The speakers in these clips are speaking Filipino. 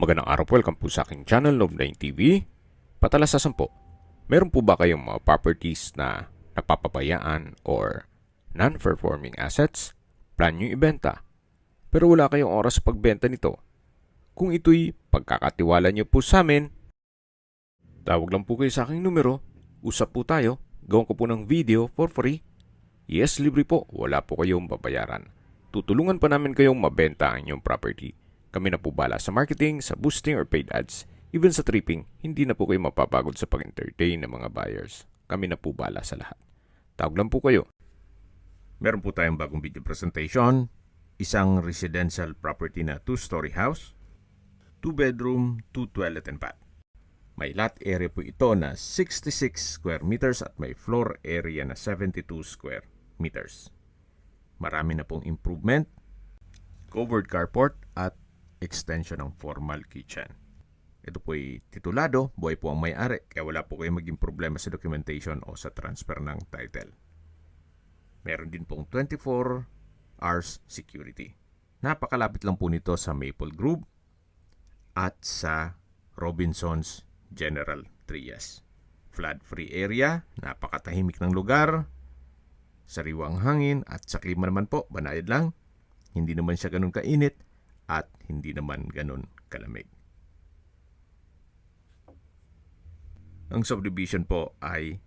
Magandang araw po, welcome po sa aking channel, Love9 TV. Patalasasan po, meron po ba kayong mga properties na napapabayaan or non-performing assets? Plan nyo ibenta, pero wala kayong oras sa pagbenta nito. Kung ito'y pagkakatiwala nyo po sa amin, tawag lang po kayo sa aking numero, usap po tayo, gawin ko po ng video for free. Yes, libre po, wala po kayong babayaran. Tutulungan pa namin kayong mabenta ang inyong property. Kami na po bala sa marketing, sa boosting or paid ads. Even sa tripping, hindi na po kayo mapapagod sa pag-entertain ng mga buyers. Kami na po bala sa lahat. Tawag lang po kayo. Meron po tayong bagong video presentation. Isang residential property na 2-story house. 2 bedroom, 2 toilet and bath. May lot area po ito na 66 square meters at may floor area na 72 square meters. Marami na pong improvement, covered carport at extension ng formal kitchen. Ito po'y titulado, buhay po ang may-ari, kaya wala po kayong maging problema sa documentation o sa transfer ng title. Meron din pong 24 hours security. Napakalapit lang po nito sa Maple Grove at sa Robinsons General Trias. Flood-free area, napakatahimik ng lugar, sariwang hangin at sa klima naman po, banayad lang. Hindi naman siya ganun kainit at hindi naman ganun kalamig. Ang subdivision po ay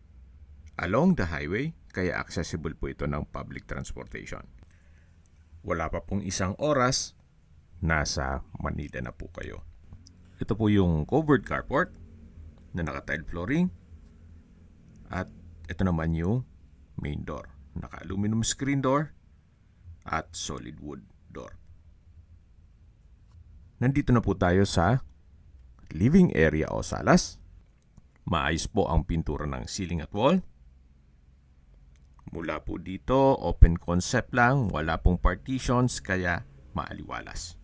along the highway, kaya accessible po ito ng public transportation. Wala pa pong isang oras, nasa Manila na po kayo. Ito po yung covered carport na naka-tile flooring at ito naman yung main door. Naka-aluminum screen door at solid wood door. Nandito na po tayo sa living area o salas. Maayos po ang pintura ng ceiling at wall. Mula po dito, open concept lang, wala pong partitions kaya maaliwalas.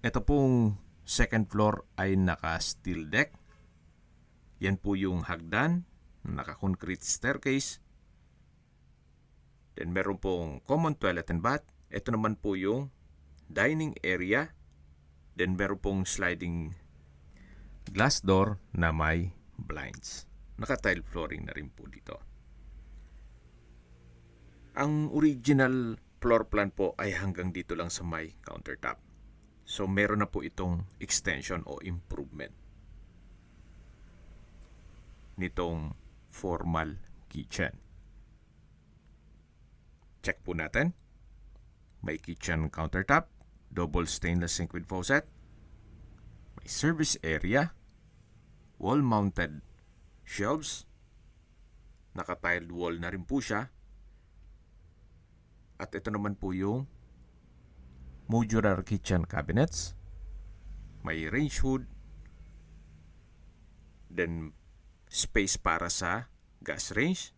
Ito pong second floor ay naka-steel deck. Yan po yung hagdan, naka-concrete staircase. Then meron pong common toilet and bath. Ito naman po yung dining area. Then meron pong sliding glass door na may blinds. Naka-tile flooring na rin po dito. Ang original floor plan po ay hanggang dito lang sa may countertop. So meron na po itong extension o improvement nitong formal kitchen. Check po natin. May kitchen countertop, double stainless sink with faucet, may service area, wall-mounted shelves, naka-tiled wall na rin po siya, at ito naman po yung modular kitchen cabinets, may range hood, then space para sa gas range.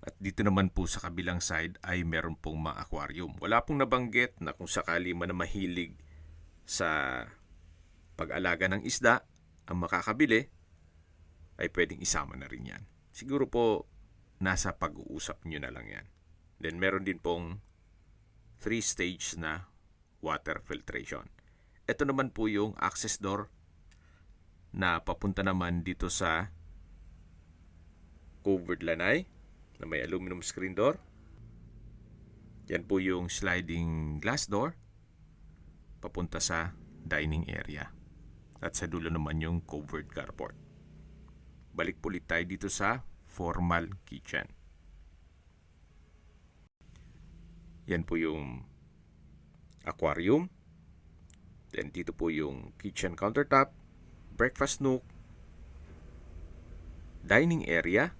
At dito naman po sa kabilang side ay meron pong mga aquarium. Wala pong nabanggit na kung sakali man na mahilig sa pag-alaga ng isda ang makakabili, ay pwedeng isama na rin yan. Siguro po nasa pag-uusap nyo na lang yan. Then meron din pong 3-stage na water filtration. Ito naman po yung access door na papunta naman dito sa covered lanai na may aluminum screen door. Yan po yung sliding glass door papunta sa dining area. At sa dulo naman yung covered carport. Balik po ulit tayo dito sa formal kitchen. Yan po yung aquarium. Then dito po yung kitchen countertop, breakfast nook, dining area,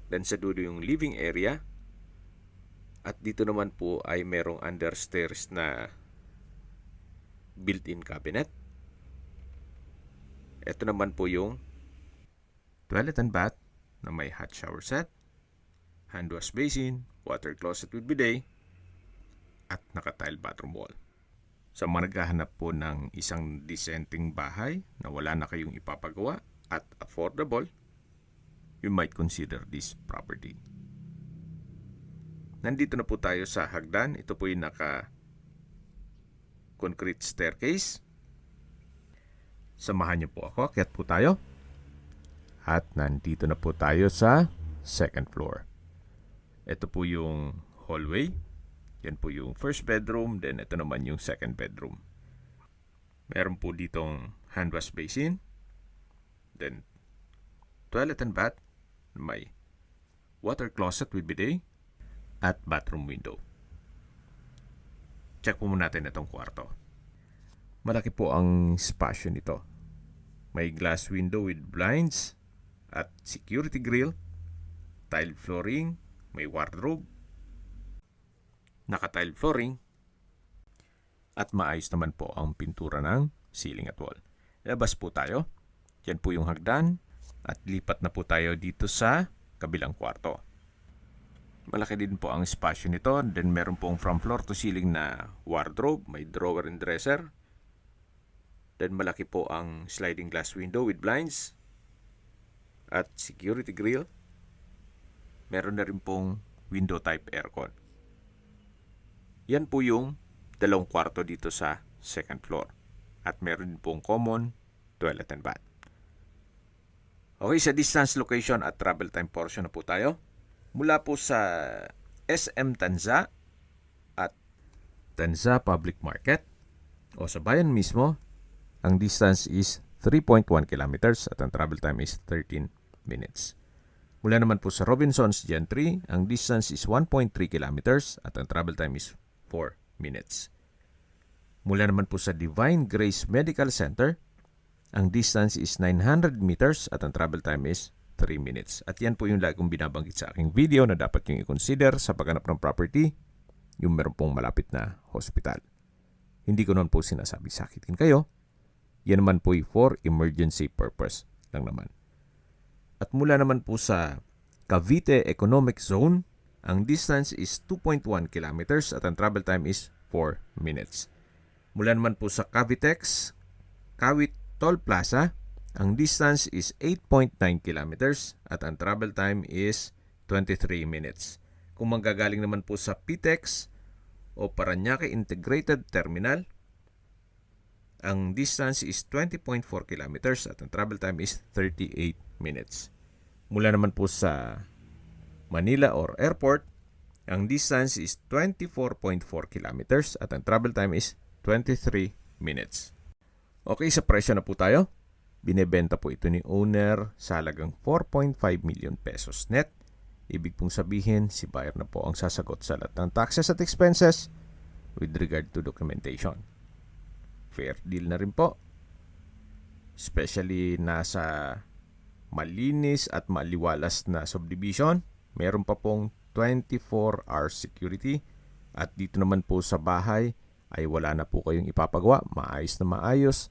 then sa dulo yung living area, at dito naman po ay merong understairs na built-in cabinet. Ito naman po yung toilet and bath na may hot shower set, hand wash basin, water closet with bidet, at naka-tile bathroom wall. Sa mga naghahanap po ng isang dissenting bahay na wala na kayong ipapagawa at affordable, you might consider this property. Nandito na po tayo sa hagdan. Ito po yung naka concrete staircase. Samahan niyo po ako, akyat po tayo. At nandito na po tayo sa second floor. Ito po yung hallway. Yan po yung first bedroom, then ito naman yung second bedroom. Meron po ditong hand wash basin, then toilet and bath, may water closet with bidet, at bathroom window. Check po muna natin itong kwarto. Malaki po ang spasyo nito. May glass window with blinds at security grill, tile flooring, may wardrobe, naka-tile flooring, at maayos naman po ang pintura ng ceiling at wall. Labas po tayo. Yan po yung hagdan at lipat na po tayo dito sa kabilang kwarto. Malaki din po ang spasyo nito. Then meron pong from floor to ceiling na wardrobe, may drawer and dresser. Then malaki po ang sliding glass window with blinds at security grill. Meron na rin pong window type aircon. Yan po yung dalawang kwarto dito sa second floor. At meron din pong common toilet and bath. Okay, sa distance, location at travel time portion na po tayo. Mula po sa SM Tanza at Tanza Public Market o sa bayan mismo, ang distance is 3.1 kilometers at ang travel time is 13 minutes. Mula naman po sa Robinsons Gentry, ang distance is 1.3 kilometers at ang travel time is 4 minutes. Mula naman po sa Divine Grace Medical Center, ang distance is 900 meters at ang travel time is 3 minutes. At yan po yung lagi kong binabanggit sa aking video na dapat yung i-consider sa paghanap ng property, yung meron pong malapit na hospital. Hindi ko naman po sinasabing sakitin kayo. Yan naman po for emergency purpose lang naman. At mula naman po sa Cavite Economic Zone, ang distance is 2.1 kilometers at ang travel time is 4 minutes. Mula naman po sa Cavitex, Kawit Toll Plaza, ang distance is 8.9 kilometers at ang travel time is 23 minutes. Kung manggagaling naman po sa PTEX o Parañaque Integrated Terminal, ang distance is 20.4 kilometers at ang travel time is 38 minutes. Mula naman po sa Manila or airport, ang distance is 24.4 kilometers at ang travel time is 23 minutes. Okay, sa presyo na po tayo. Binebenta po ito ni owner sa halagang 4.5 million pesos net. Ibig pong sabihin, si buyer na po ang sasagot sa lahat ng taxes at expenses with regard to documentation. Fair deal na rin po. Especially nasa malinis at maliwalas na subdivision. Meron pa pong 24-hour security at dito naman po sa bahay ay wala na po kayong ipapagawa, maayos na maayos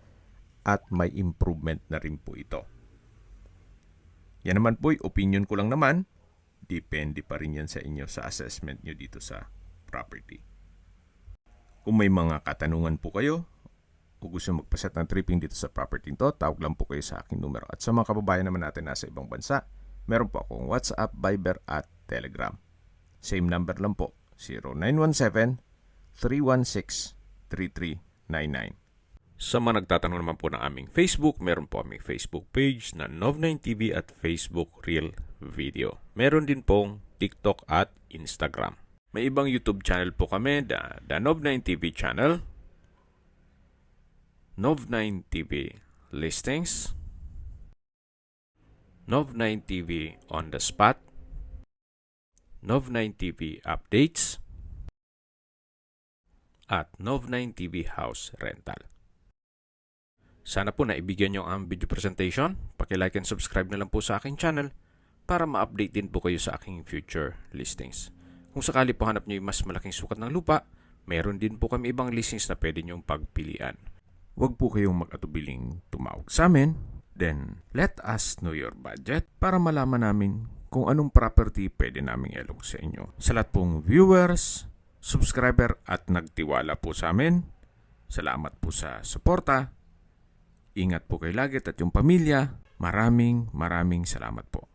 at may improvement na rin po ito. Yan naman po, opinion ko lang naman, depende pa rin yan sa inyo sa assessment nyo dito sa property. Kung may mga katanungan po kayo o gusto magpaset ng tripping dito sa property nito, tawag lang po kayo sa aking numero. At sa mga kababayan naman natin nasa ibang bansa, meron po akong WhatsApp, Viber at Telegram. Same number lang po, 0917-316-3399. Sa mga nagtatanong naman po ng aming Facebook, meron po aming Facebook page na Nov9TV at Facebook Real Video. Meron din pong TikTok at Instagram. May ibang YouTube channel po kami, the Nov9TV channel, Nov9TV Listings, Nov9TV On The Spot, Nov9TV Updates, at Nov9TV House Rental. Sana po naibigyan nyo ang video presentation. Paki-like and subscribe na lang po sa aking channel para ma-update din po kayo sa aking future listings. Kung sakali po hanap nyo yung mas malaking sukat ng lupa, meron din po kami ibang listings na pwede nyong pagpilian. Huwag po kayong mag-atubiling tumawag sa amin. Then, let us know your budget para malaman namin kung anong property pwede naming ilog sa inyo. Sa lahat pong viewers, subscriber at nagtiwala po sa amin, salamat po sa suporta. Ingat po kayo lagi at yung pamilya. Maraming salamat po.